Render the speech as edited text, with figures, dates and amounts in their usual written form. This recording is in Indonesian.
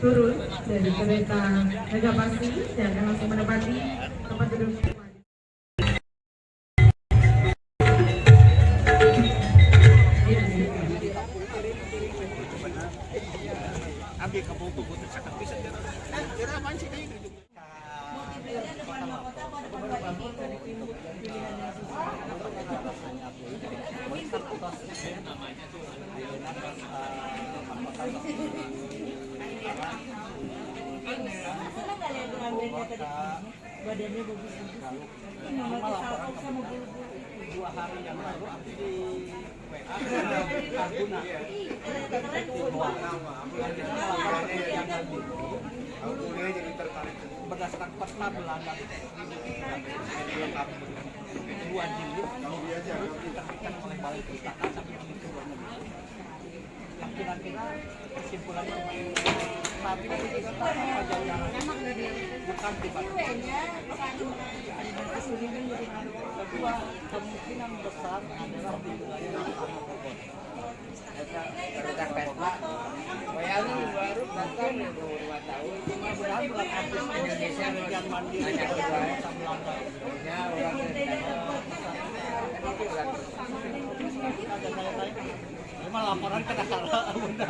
turun dari kereta Megapasti dan langsung menempati tempat duduk. Badannya bagus-bagus. Ini laporan sama bulu-bulu. 2 hari yang lalu aku di WA Arjuna. Berdasarkan peta Belanda 2 jilid diterbitkan oleh Balai Pustaka sampai di luar negeri. Yang kira-kira kesimpulannya tapi bukan tiba-tiba. Kedua, kemungkinan besar adalah di wilayah Tanah Bogor. Baru datang 2 tahun. Mudah-mudahan bulan Agustus Indonesia bagian mandiri bangsa Belanda. Ya, orang ada saya laporan ke negara Bunda.